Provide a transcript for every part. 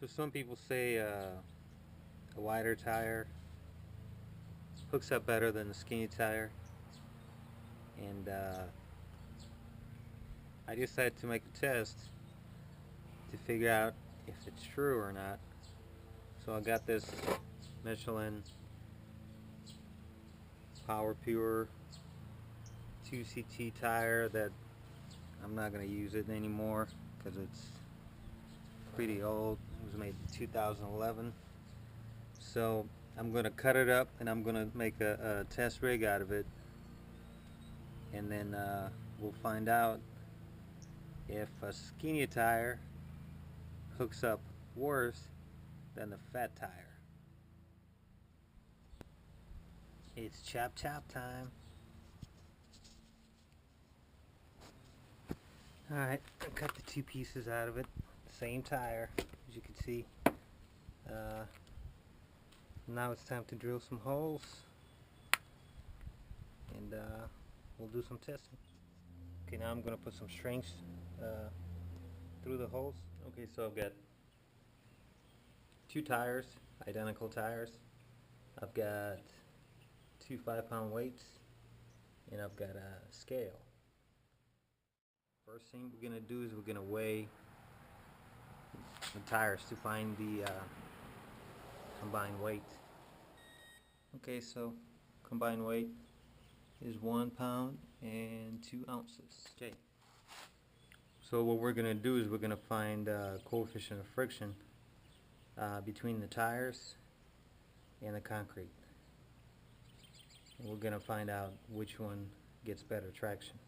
So some people say a wider tire hooks up better than a skinny tire, and I decided to make a test to figure out if it's true or not. So I got this Michelin Power Pure 2CT tire that I'm not going to use it anymore because it's pretty old. It was made in 2011. So I'm going to cut it up and I'm going to make a test rig out of it, and then we'll find out if a skinny tire hooks up worse than the fat tire. It's chop time. Alright, I cut the two pieces out of it. Same tire, as you can see. Now it's time to drill some holes, and we'll do some testing. Okay, now I'm going to put some strings through the holes. Okay, so I've got two tires, identical tires. I've got two 5-pound weights, and I've got a scale. First thing we're going to do is we're going to weigh the tires to find the combined weight. Okay, so combined weight is 1 pound and 2 ounces. Okay, so what we're going to do is we're going to find coefficient of friction between the tires and the concrete, and we're going to find out which one gets better traction,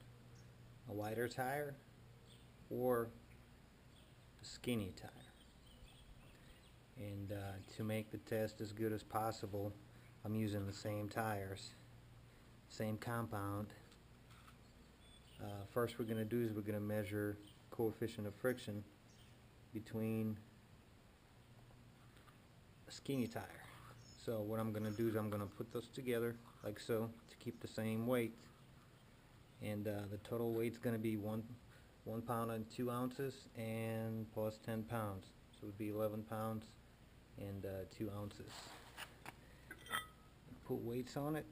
a wider tire or a skinny tire. And to make the test as good as possible, I'm using the same tires, same compound. First we're going to do is we're going to measure coefficient of friction between a skinny tire. So what I'm going to do is I'm going to put those together like so to keep the same weight, and the total weight is going to be 1 pound and 2 ounces and plus 10 pounds, so it would be 11 pounds and 2 ounces. Put weights on it.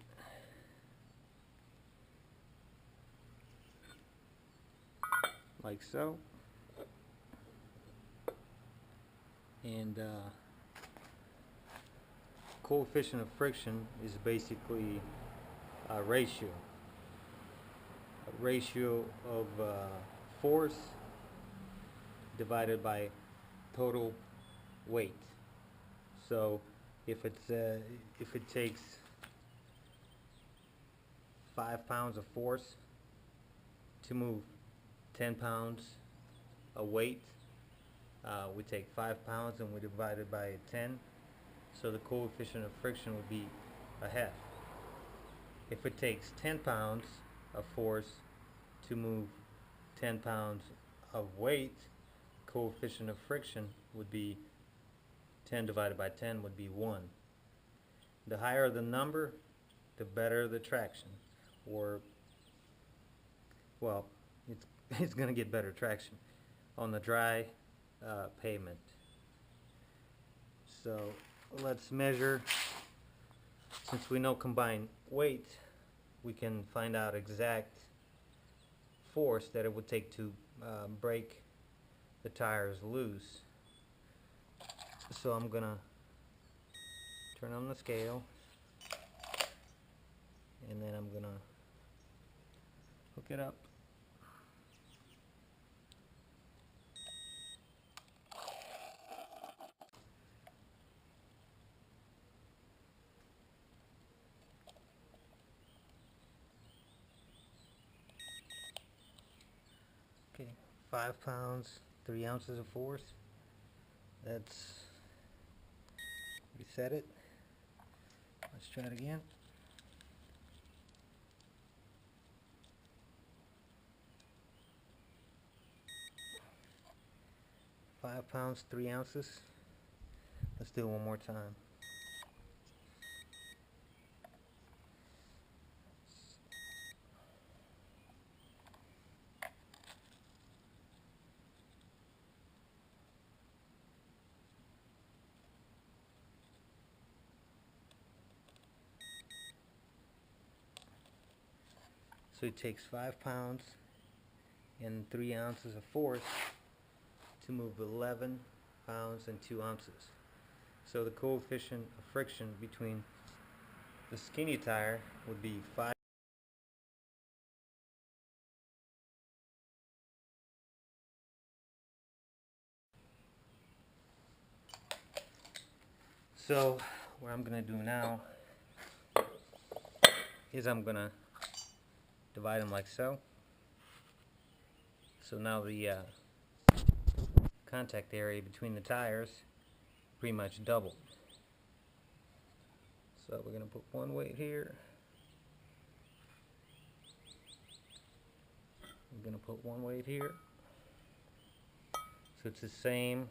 Like so. And coefficient of friction is basically a ratio. A ratio of force divided by total weight. So if it takes 5 pounds of force to move 10 pounds of weight, we take 5 pounds and we divide it by 10, so the coefficient of friction would be a half. If it takes 10 pounds of force to move 10 pounds of weight, coefficient of friction would be 10 divided by 10 would be 1. The higher the number, the better the traction, or, well, it's going to get better traction on the dry pavement. So let's measure. Since we know combined weight, we can find out exact force that it would take to break the tires loose. So I'm gonna turn on the scale, and then I'm gonna hook it up. Okay, 5 pounds, 3 ounces of force. That's, reset it. Let's try it again. £5, 3 ounces. Let's do it one more time. So it takes 5 pounds and 3 ounces of force to move 11 pounds and 2 ounces. So the coefficient of friction between the skinny tire would be 5. So what I'm going to do now is I'm going to divide them like so. So now the contact area between the tires pretty much doubled. So we're going to put one weight here. I'm going to put one weight here. So it's the same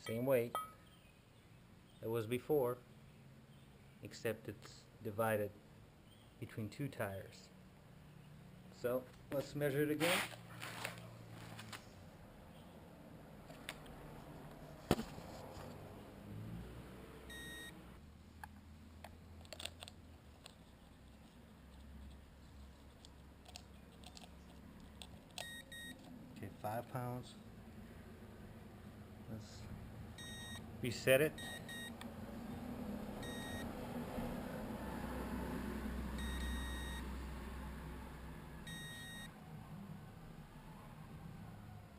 weight that was before, except it's divided between 2 tires. So let's measure it again. Okay, 5 pounds. Let's reset it.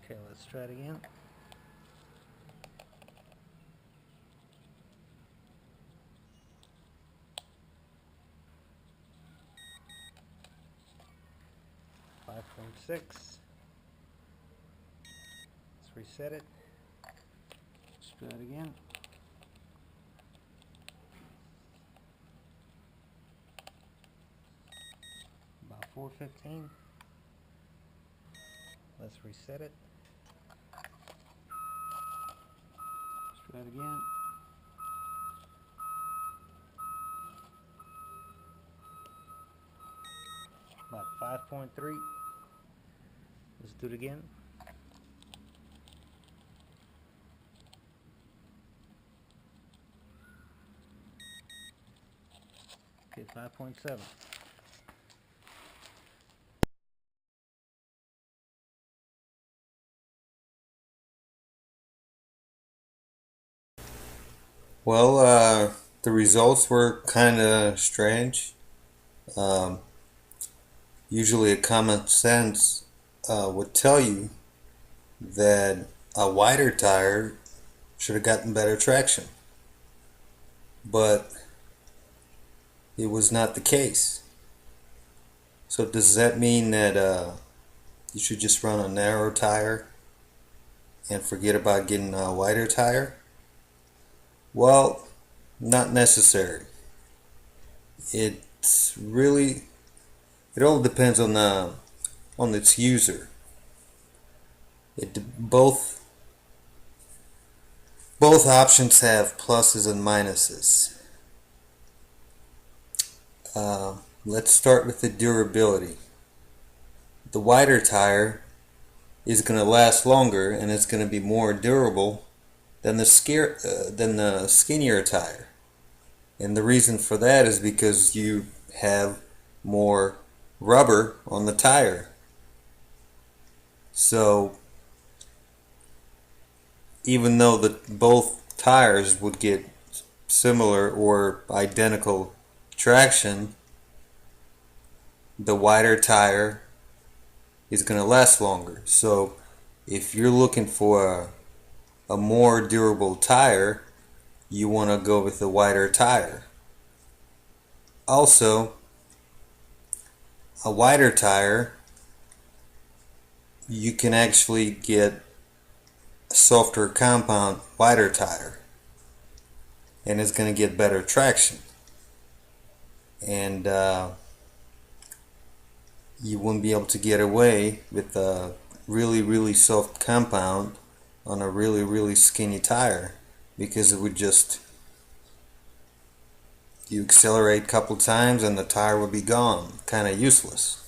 Okay, let's try it again. .6. Let's reset it. Let's try it again. About 415. Let's reset it. Let's try it again. About 5.3. Let's do it again. Okay, 5.7. Well, the results were kind of strange. Um, Usually, a common sense would tell you that a wider tire should have gotten better traction, but it was not the case. So, does that mean that you should just run a narrow tire and forget about getting a wider tire? Well, not necessary. It's really It all depends on its user. Both options have pluses and minuses. Let's start with the durability. The wider tire is going to last longer and it's going to be more durable than the skinnier tire. And the reason for that is because you have more rubber on the tire. So even though both tires would get similar or identical traction, the wider tire is going to last longer. So if you're looking for a more durable tire, you want to go with the wider tire. Also, a wider tire, you can actually get a softer compound wider tire, and it's going to get better traction. And you wouldn't be able to get away with a really soft compound on a really skinny tire, because it would just, you accelerate a couple times and the tire would be gone, kind of useless.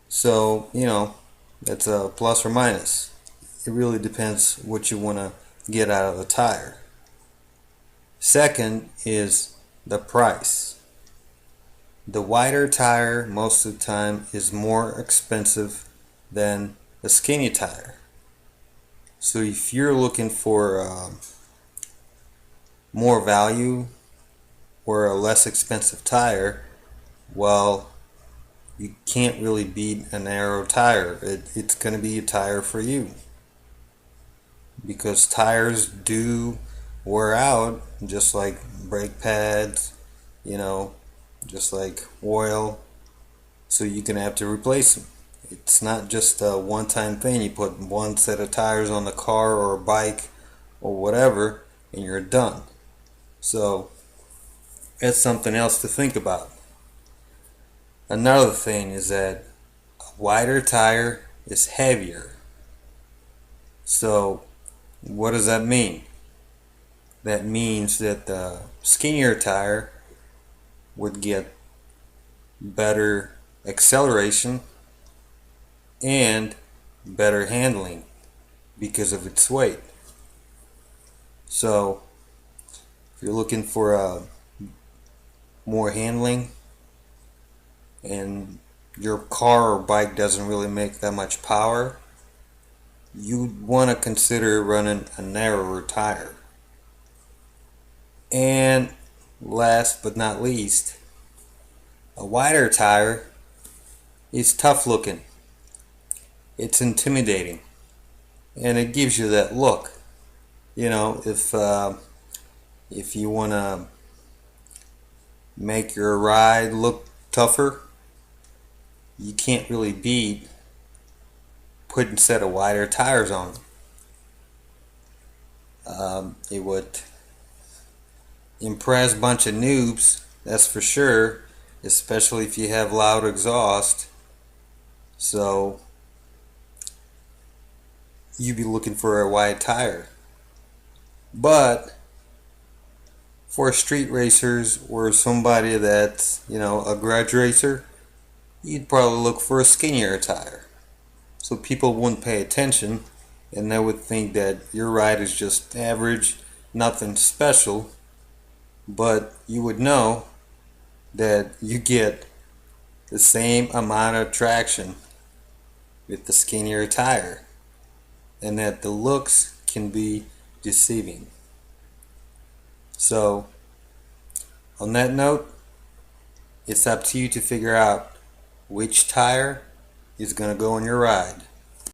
So, that's a plus or minus. It really depends what you want to get out of the tire. Second is the price. The wider tire most of the time is more expensive than a skinny tire. So if you're looking for more value or a less expensive tire, well, you can't really beat a narrow tire. It's going to be a tire for you, because tires do wear out, just like brake pads, you know, just like oil. So you're going to have to replace them. It's not just a one-time thing. You put one set of tires on the car or a bike or whatever and you're done. So that's something else to think about. Another thing is that a wider tire is heavier. So what does that mean? That means that the skinnier tire would get better acceleration and better handling because of its weight. So if you're looking for more handling and your car or bike doesn't really make that much power, you'd want to consider running a narrower tire. And last but not least, a wider tire is tough looking. It's intimidating, and it gives you that look. You know, if you want to make your ride look tougher, you can't really beat putting a set of wider tires on. It would impress a bunch of noobs, that's for sure, especially if you have loud exhaust. So you'd be looking for a wide tire. But for street racers or somebody that's, a grudge racer, you'd probably look for a skinnier tire. So people wouldn't pay attention and they would think that your ride is just average, nothing special. But you would know that you get the same amount of traction with the skinnier tire, and that the looks can be deceiving. So, on that note, it's up to you to figure out which tire is going to go on your ride.